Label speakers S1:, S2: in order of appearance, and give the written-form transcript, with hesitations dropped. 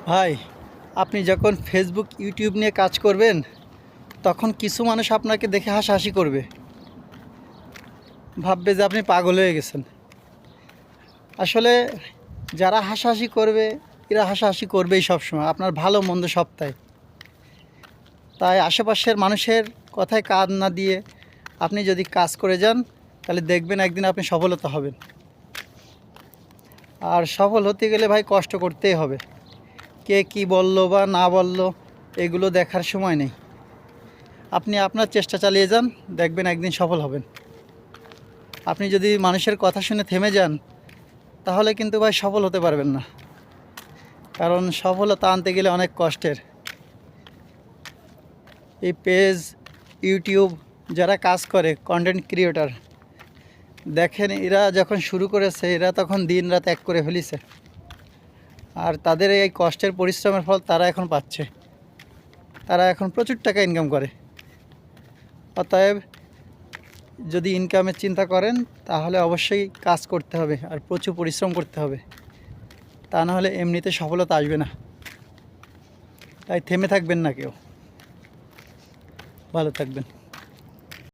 S1: ভাই, আপনি যখন ফেসবুক ইউটিউব নিয়ে কাজ করবেন তখন কিছু মানুষ আপনাকে দেখে হাসাহাসি করবে, ভাববে যে আপনি পাগল হয়ে গেছেন। আসলে যারা হাসাহাসি করবে এরা হাসাহাসি করবেই সবসময়, আপনার ভালো মন্দ সবটাই। তাই আশেপাশের মানুষের কথায় কান না দিয়ে আপনি যদি কাজ করে যান তাহলে দেখবেন একদিন আপনি সফলতা হবেন। আর সফল হতে গেলে ভাই কষ্ট করতেই হবে। কে কি বলল বা না বলল এগুলো দেখার সময় নেই। আপনি আপনার চেষ্টা চালিয়ে যান, দেখবেন একদিন সফল হবেন। আপনি যদি মানুষের কথা শুনে থেমে যান তাহলে কিন্তু ভাই সফল হতে পারবেন না, কারণ সফলতা আনতে গেলে অনেক কষ্টের। এই পেজ, ইউটিউব যারা কাজ করে, কন্টেন্ট ক্রিয়েটর, দেখেন এরা যখন শুরু করেছে এরা তখন দিন রাত এক করে ফেলিছে, আর তাদের এই কষ্টের পরিশ্রমের ফল তারা এখন পাচ্ছে। তারা এখন প্রচুর টাকা ইনকাম করে। অতএব যদি ইনকামের চিন্তা করেন তাহলে অবশ্যই কাজ করতে হবে আর প্রচুর পরিশ্রম করতে হবে, তা না হলে এমনিতে সফলতা আসবে না। তাই থেমে থাকবেন না কেউ, ভালো থাকবেন।